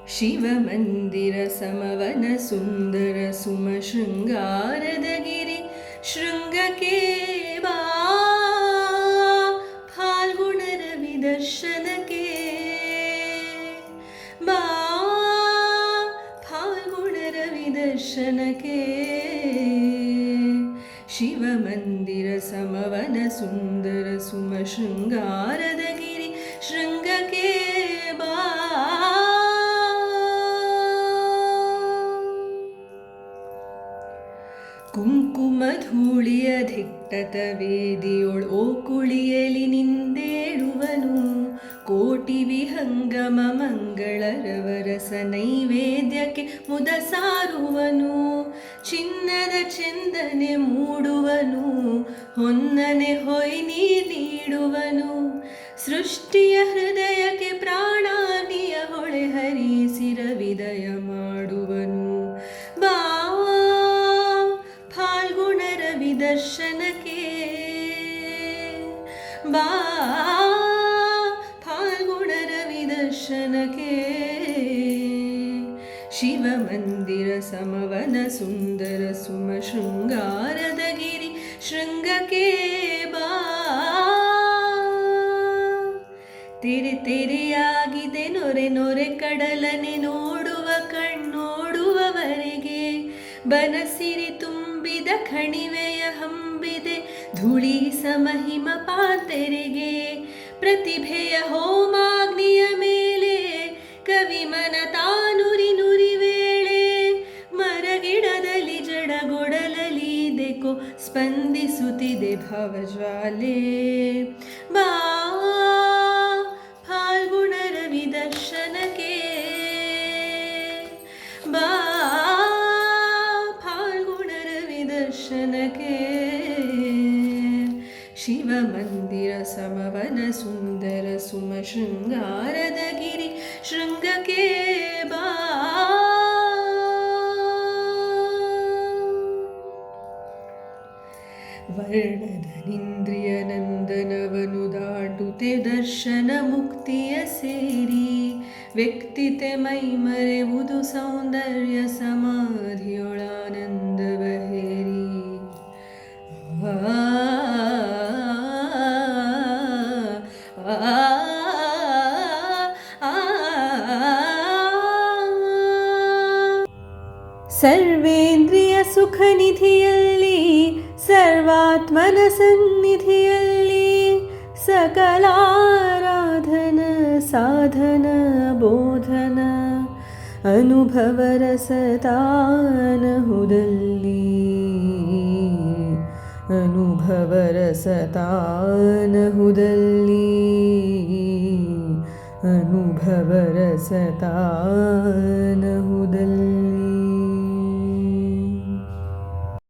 ಶಿವಮಂದಿರ ಸಮವನ ಸುಂದರ ಸುಮ ಶೃಂಗಾರದ ಗಿರಿ ಶೃಂಗಕ್ಕೆ ಬಾ ಫಾಲ್ಗುಣ ರವಿ ದರ್ಶನಕ್ಕೆ ಬಾ ಫಾಲ್ಗುಣ ರವಿ ದರ್ಶನಕ್ಕೆ ಶಿವಮಂದಿರ ಸಮವನ ಸುಂದರ ಸುಮ ಶೃಂಗಾರದ ಗಿರಿ ಶೃಂಗಕ್ಕೆ ಬಾ ಕುಂಕುಮ ಧೂಳಿಯ ಧಿಟ್ಟತ ವೇದಿಯೊಳ್ ಓ ಕುಳಿಯಲಿ ನಿಂದೇಳುವನು ಕೋಟಿ ವಿಹಂಗಮ ಮಂಗಳರವರಸ ನೈವೇದ್ಯಕ್ಕೆ ಮುದ ಸಾರುವನು ಚಿನ್ನದ ಚೆಂದನೆ ಮೂಡುವನು ಹೊನ್ನನೆ ಹೊಯ್ ನೀರ್ ನೀಡುವನು ಸೃಷ್ಟಿಯ ಹೃದಯಕ್ಕೆ ಪ್ರಾಣಾನಿಯ ಹೊಳೆ ಹರಿಸಿರ ವಿದಯ ಮಾಡುವನು ಬಾ ಫಾಲ್ಗುಣ ರವಿ ದರ್ಶನಕ್ಕೆ ಬಾ ಫಾಲ್ಗುಣ ರವಿ ದರ್ಶನಕ್ಕೆ ಶಿವಮಂದಿರ ಸಮವನ ಸುಂದರ ಸುಮ ಶೃಂಗಾರದ ಗಿರಿ ಶೃಂಗಕ್ಕೆ ಬಾ ತೆರೆ ತೆರೆಯಾಗಿದೆ ನೊರೆ ನೊರೆ ಕಡಲನೆ ನೋಡುವ ಕಣ್ಣೋಡುವವರೆಗೆ ಬನಸಿರಿ ತುಂಬಿದ ಕಣಿವೆಯ ಹಂಬಿದೆ ಧೂಳಿ ಸಮಹಿಮ ಪಾತೆರೆಗೆ ಪ್ರತಿಭೆಯ ಹೋಮಾಗ್ನಿಯ ಮೇಲೆ ಕವಿಮನ ತಾನುರಿ ನುರಿ ವೇಳೆ ಮರಗಿಡದಲ್ಲಿ ಜಡಗೊಡಲಲಿ ದೆಕೋ ಸ್ಪಂದಿಸುತ್ತಿದೆ ಭಾವಜ್ವಾಲೆ ಬಾ ಫಾಲ್ಗುಣ ರವಿ ದರ್ಶನಕ್ಕೆ ಬಾ ಫಾಲ್ಗುಣ ರವಿ ದರ್ಶನಕ್ಕೆ ಶಿವಮಂದಿರ ಸಮವನ ಸುಂದರ ಸುಮ ಶೃಂಗಾರದ ಗಿರಿ ಶೃಂಗಕ್ಕೆ ಬಾ ವರ್ಣಧನಿಂದ್ರಿಯ ನಂದನವನು ದಾಟುತ್ತೆ ದರ್ಶನ ಮುಕ್ತಿಯ ಸೇರಿ ವ್ಯಕ್ತಿತೆ ಮೈ ಮರೆವುದು ಸೌಂದರ್ಯ ಸಮಾಧಿಯೊಳಾನಂದವ ಹೇರಿ ಸರ್ವೇಂದ್ರಿಯ ಸುಖ ನಿಧಿಯಲ್ಲಿ ಸರ್ವಾತ್ಮನ ಸನ್ನಿಧಿಯಲ್ಲಿ ಸಕಲಾರಾಧನ ಸಾಧನ ಬೋಧನ ಅನುಭವ ರಸತಾನಹುದಲ್ಲಿ ಅನುಭವ ರಸತಾನಹುದಲ್ಲಿ ಅನುಭವ ರಸತಾನಹುದಲ್ಲಿ